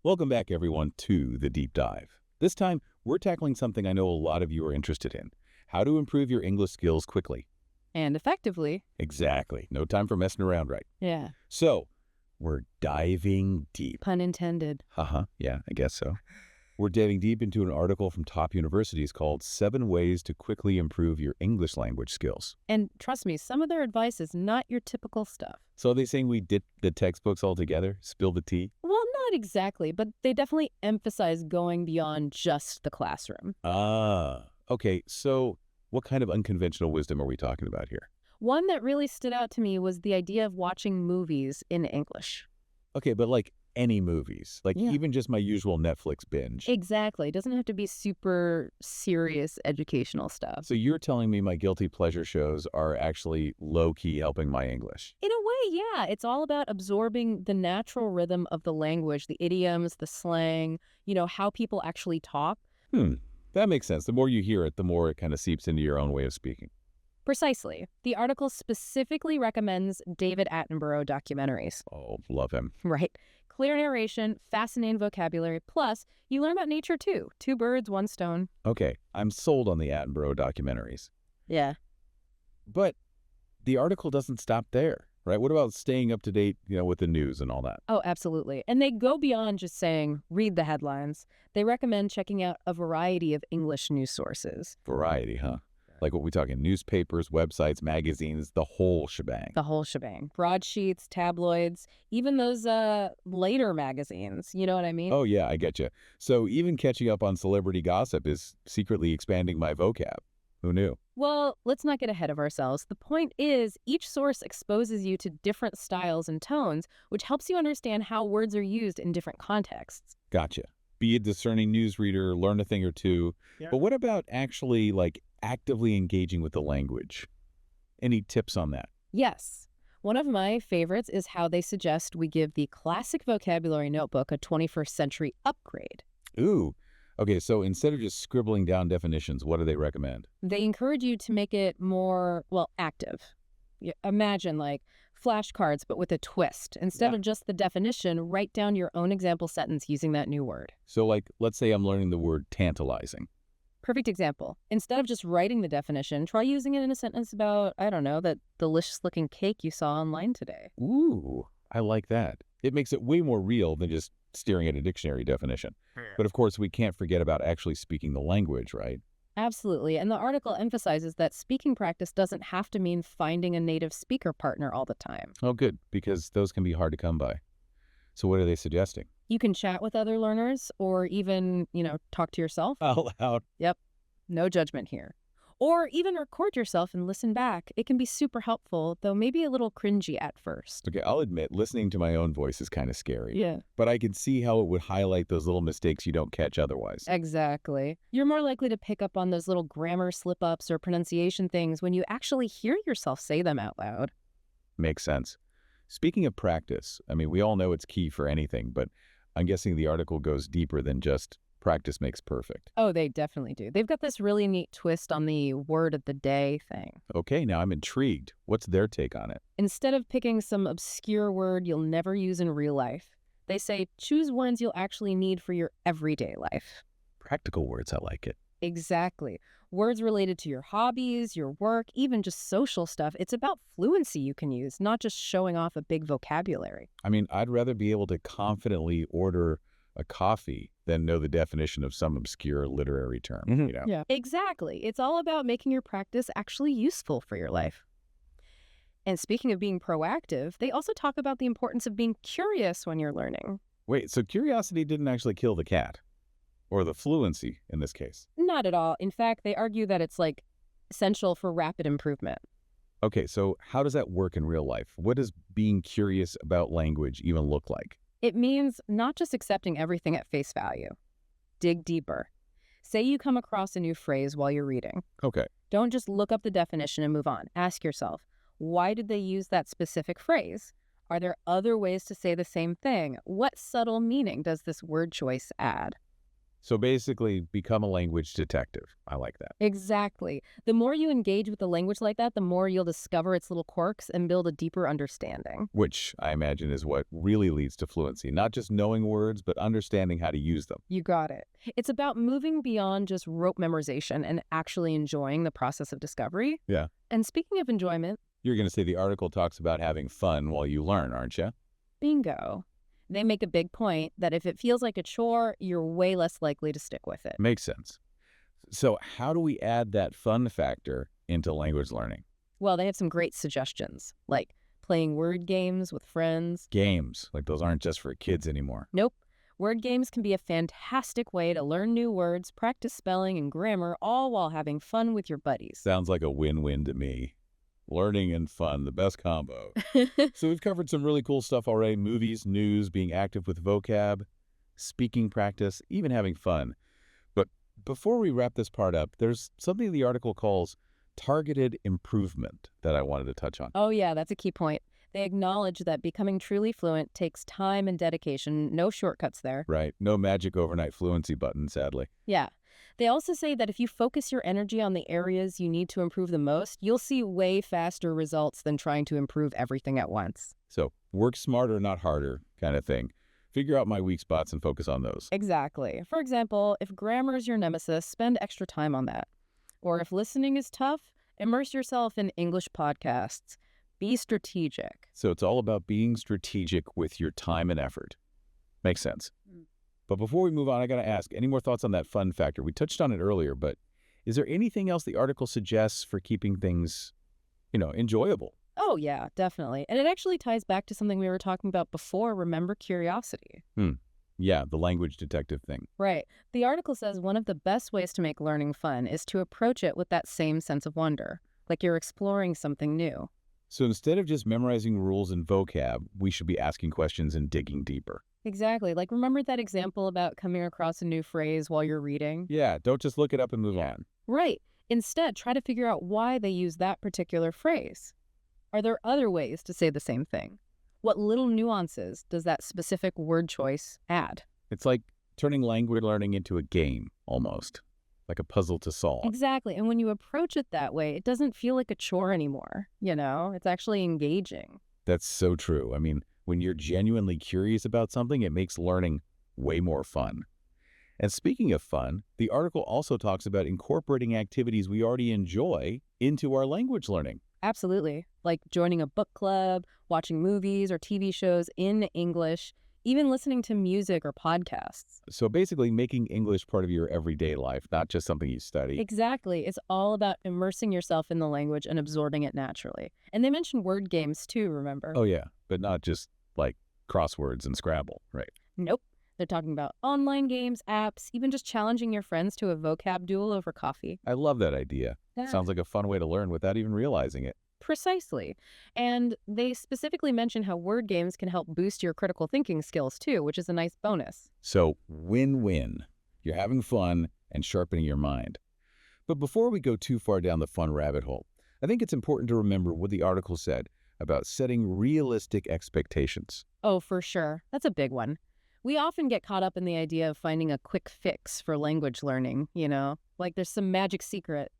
Welcome back, everyone, to the Deep Dive. This time, we're tackling something I know a lot of you are interested in: how to improve your English skills quickly. And effectively. Exactly. No time for messing around, right? Yeah. So, we're diving deep. Pun intended. Yeah, I guess so. We're diving deep into an article from top universities called 7 Ways to Quickly Improve Your English Language Skills. And trust me, some of their advice is not your typical stuff. So are they saying we dip the textbooks altogether? Spill the tea? Well, not exactly, but they definitely emphasize going beyond just the classroom. Okay. So what kind of unconventional wisdom are we talking about here? One that really stood out to me was the idea of watching movies in English. Okay, but like any movies, like Yeah. even just my usual Netflix binge. Exactly. It doesn't have to be super serious educational stuff. So you're telling me my guilty pleasure shows are actually low-key helping my English? In a way, yeah. It's all about absorbing the natural rhythm of the language, the idioms, the slang, how people actually talk. That makes sense. The more you hear it, the more it kind of seeps into your own way of speaking. Precisely. The article specifically recommends David Attenborough documentaries. Oh, love him. Right. Clear narration, fascinating vocabulary, plus you learn about nature too. 2 birds, 1 stone. Okay, I'm sold on the Attenborough documentaries. Yeah. But the article doesn't stop there, right? What about staying up to date, with the news and all that? Oh, absolutely. And they go beyond just saying, read the headlines. They recommend checking out a variety of English news sources. Variety, huh? Like what we talking, newspapers, websites, magazines, the whole shebang. The whole shebang. Broadsheets, tabloids, even those later magazines. You know what I mean? Oh, yeah, I get you. So even catching up on celebrity gossip is secretly expanding my vocab. Who knew? Well, let's not get ahead of ourselves. The point is, each source exposes you to different styles and tones, which helps you understand how words are used in different contexts. Gotcha. Be a discerning newsreader, learn a thing or two. Yeah. But what about actually, actively engaging with the language? Any tips on that? Yes. One of my favorites is how they suggest we give the classic vocabulary notebook a 21st century upgrade. Ooh. Okay, so instead of just scribbling down definitions, what do they recommend? They encourage you to make it more, active. Imagine flashcards, but with a twist. Instead of just the definition, write down your own example sentence using that new word. So let's say I'm learning the word tantalizing. Perfect example. Instead of just writing the definition, try using it in a sentence about, I don't know, that delicious-looking cake you saw online today. Ooh, I like that. It makes it way more real than just staring at a dictionary definition. But of course, we can't forget about actually speaking the language, right? Absolutely. And the article emphasizes that speaking practice doesn't have to mean finding a native speaker partner all the time. Oh, good, because those can be hard to come by. So what are they suggesting? You can chat with other learners or even, talk to yourself. Out loud. Yep. No judgment here. Or even record yourself and listen back. It can be super helpful, though maybe a little cringy at first. Okay, I'll admit, listening to my own voice is kind of scary. Yeah. But I can see how it would highlight those little mistakes you don't catch otherwise. Exactly. You're more likely to pick up on those little grammar slip-ups or pronunciation things when you actually hear yourself say them out loud. Makes sense. Speaking of practice, we all know it's key for anything, but I'm guessing the article goes deeper than just practice makes perfect. Oh, they definitely do. They've got this really neat twist on the word of the day thing. Okay, now I'm intrigued. What's their take on it? Instead of picking some obscure word you'll never use in real life, they say choose words you'll actually need for your everyday life. Practical words, I like it. Exactly. Words related to your hobbies, your work, even just social stuff. It's about fluency you can use, not just showing off a big vocabulary. I'd rather be able to confidently order a coffee than know the definition of some obscure literary term, Yeah, exactly. It's all about making your practice actually useful for your life. And speaking of being proactive, they also talk about the importance of being curious when you're learning. Wait, so curiosity didn't actually kill the cat? Or the fluency in this case? Not at all. In fact, they argue that it's essential for rapid improvement. Okay, so how does that work in real life? What does being curious about language even look like? It means not just accepting everything at face value. Dig deeper. Say you come across a new phrase while you're reading. Okay. Don't just look up the definition and move on. Ask yourself, why did they use that specific phrase? Are there other ways to say the same thing? What subtle meaning does this word choice add? So basically, become a language detective. I like that. Exactly. The more you engage with the language like that, the more you'll discover its little quirks and build a deeper understanding. Which I imagine is what really leads to fluency. Not just knowing words, but understanding how to use them. You got it. It's about moving beyond just rote memorization and actually enjoying the process of discovery. Yeah. And speaking of enjoyment, You're going to say the article talks about having fun while you learn, aren't you? bingo. They make a big point that if it feels like a chore, you're way less likely to stick with it. Makes sense. So how do we add that fun factor into language learning? Well, they have some great suggestions, like playing word games with friends. Games, like those aren't just for kids anymore. Nope. Word games can be a fantastic way to learn new words, practice spelling and grammar, all while having fun with your buddies. Sounds like a win-win to me. Learning and fun, the best combo. So we've covered some really cool stuff already. Movies, news, being active with vocab, speaking practice, even having fun. But before we wrap this part up, there's something the article calls targeted improvement that I wanted to touch on. Oh, yeah, that's a key point. They acknowledge that becoming truly fluent takes time and dedication, no shortcuts there. Right. No magic overnight fluency button, sadly. Yeah. They also say that if you focus your energy on the areas you need to improve the most, you'll see way faster results than trying to improve everything at once. So work smarter, not harder kind of thing. Figure out my weak spots and focus on those. Exactly. For example, if grammar is your nemesis, spend extra time on that. Or if listening is tough, immerse yourself in English podcasts. Be strategic. So it's all about being strategic with your time and effort. Makes sense. But before we move on, I got to ask, any more thoughts on that fun factor? We touched on it earlier, but is there anything else the article suggests for keeping things, enjoyable? Oh, yeah, definitely. And it actually ties back to something we were talking about before. Remember curiosity. Yeah, the language detective thing. Right. The article says one of the best ways to make learning fun is to approach it with that same sense of wonder, like you're exploring something new. So instead of just memorizing rules and vocab, we should be asking questions and digging deeper. Exactly. Like, remember that example about coming across a new phrase while you're reading? Yeah, don't just look it up and move on. Right. Instead, try to figure out why they use that particular phrase. Are there other ways to say the same thing? What little nuances does that specific word choice add? It's like turning language learning into a game, almost, like a puzzle to solve. Exactly. And when you approach it that way, it doesn't feel like a chore anymore. It's actually engaging. That's so true. I mean, when you're genuinely curious about something, it makes learning way more fun. And speaking of fun, the article also talks about incorporating activities we already enjoy into our language learning. Absolutely. Like joining a book club, watching movies or TV shows in English, even listening to music or podcasts. So basically making English part of your everyday life, not just something you study. Exactly. It's all about immersing yourself in the language and absorbing it naturally. And they mentioned word games too, remember? Oh yeah, but not just like crosswords and Scrabble, right? Nope. They're talking about online games, apps, even just challenging your friends to a vocab duel over coffee. I love that idea. Yeah. Sounds like a fun way to learn without even realizing it. Precisely. And they specifically mention how word games can help boost your critical thinking skills too, which is a nice bonus. So win-win. You're having fun and sharpening your mind. But before we go too far down the fun rabbit hole, I think it's important to remember what the article said about setting realistic expectations. Oh, for sure. That's a big one. We often get caught up in the idea of finding a quick fix for language learning, like there's some magic secret.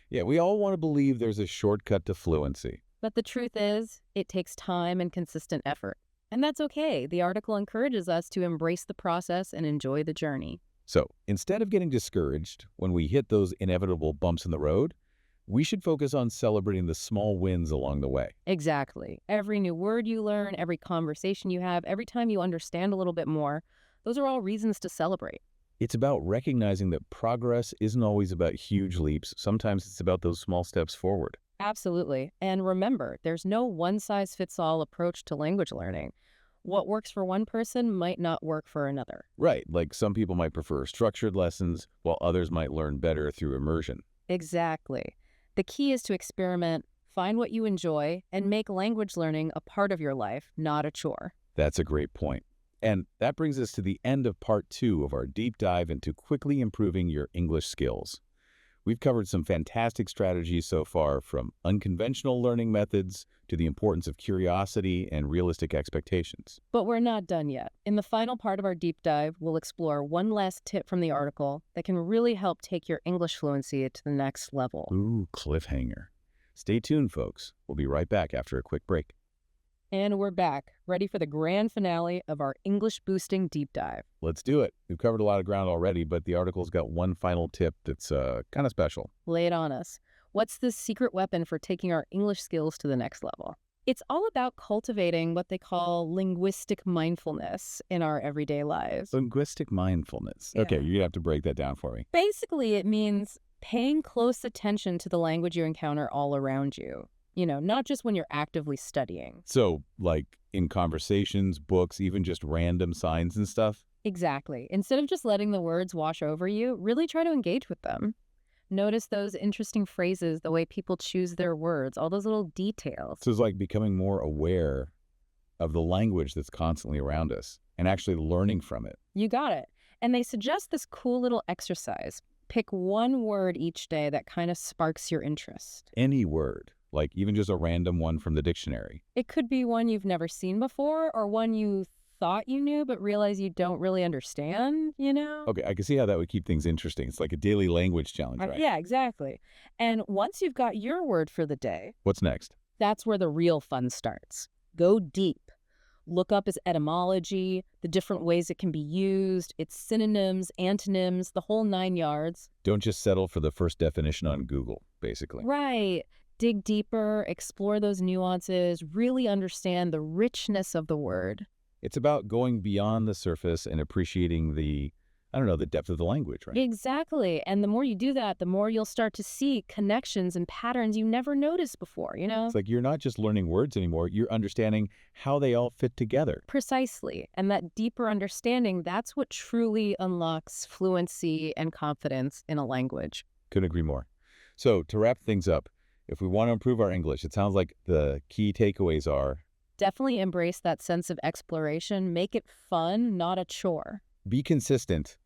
Yeah, we all want to believe there's a shortcut to fluency. But the truth is, it takes time and consistent effort. And that's okay. The article encourages us to embrace the process and enjoy the journey. So instead of getting discouraged when we hit those inevitable bumps in the road, we should focus on celebrating the small wins along the way. Exactly. Every new word you learn, every conversation you have, every time you understand a little bit more, those are all reasons to celebrate. It's about recognizing that progress isn't always about huge leaps. Sometimes it's about those small steps forward. Absolutely. And remember, there's no one-size-fits-all approach to language learning. What works for one person might not work for another. Right, like some people might prefer structured lessons, while others might learn better through immersion. Exactly. The key is to experiment, find what you enjoy, and make language learning a part of your life, not a chore. That's a great point. And that brings us to the end of part 2 of our deep dive into quickly improving your English skills. We've covered some fantastic strategies so far, from unconventional learning methods to the importance of curiosity and realistic expectations. But we're not done yet. In the final part of our deep dive, we'll explore one last tip from the article that can really help take your English fluency to the next level. Ooh, cliffhanger. Stay tuned, folks. We'll be right back after a quick break. And we're back, ready for the grand finale of our English-boosting deep dive. Let's do it. We've covered a lot of ground already, but the article's got one final tip that's kind of special. Lay it on us. What's the secret weapon for taking our English skills to the next level? It's all about cultivating what they call linguistic mindfulness in our everyday lives. Linguistic mindfulness. Yeah. Okay, you're going to have to break that down for me. Basically, it means paying close attention to the language you encounter all around you. You know, not just when you're actively studying. So, like in conversations, books, even just random signs and stuff? Exactly. Instead of just letting the words wash over you, really try to engage with them. Notice those interesting phrases, the way people choose their words, all those little details. So it's like becoming more aware of the language that's constantly around us and actually learning from it. You got it. And they suggest this cool little exercise. Pick one word each day that kind of sparks your interest. Any word, like even just a random one from the dictionary. It could be one you've never seen before, or one you thought you knew but realize you don't really understand, you know? Okay, I can see how that would keep things interesting. It's like a daily language challenge, right? Yeah, exactly. And once you've got your word for the day, What's next? that's where the real fun starts. Go deep. Look up its etymology, the different ways it can be used, its synonyms, antonyms, the whole 9 yards. Don't just settle for the first definition on Google, basically. Right. Dig deeper, explore those nuances, really understand the richness of the word. It's about going beyond the surface and appreciating the depth of the language, right? Exactly. And the more you do that, the more you'll start to see connections and patterns you never noticed before, you know? It's like you're not just learning words anymore, you're understanding how they all fit together. Precisely. And that deeper understanding, that's what truly unlocks fluency and confidence in a language. Couldn't agree more. So to wrap things up, if we want to improve our English, it sounds like the key takeaways are: Definitely embrace that sense of exploration. Make it fun, not a chore. be consistent.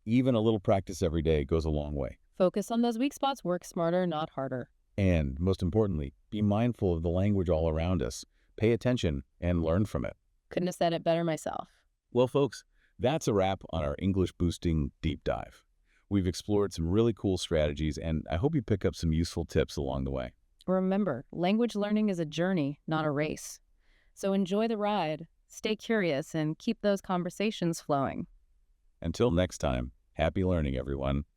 Even a little practice every day goes a long way. Focus on those weak spots. Work smarter, not harder. And most importantly, be mindful of the language all around us. Pay attention and learn from it. Couldn't have said it better myself. Well, folks, that's a wrap on our English boosting deep dive. We've explored some really cool strategies, and I hope you pick up some useful tips along the way. Remember, language learning is a journey, not a race. So enjoy the ride, stay curious, and keep those conversations flowing. Until next time, happy learning, everyone.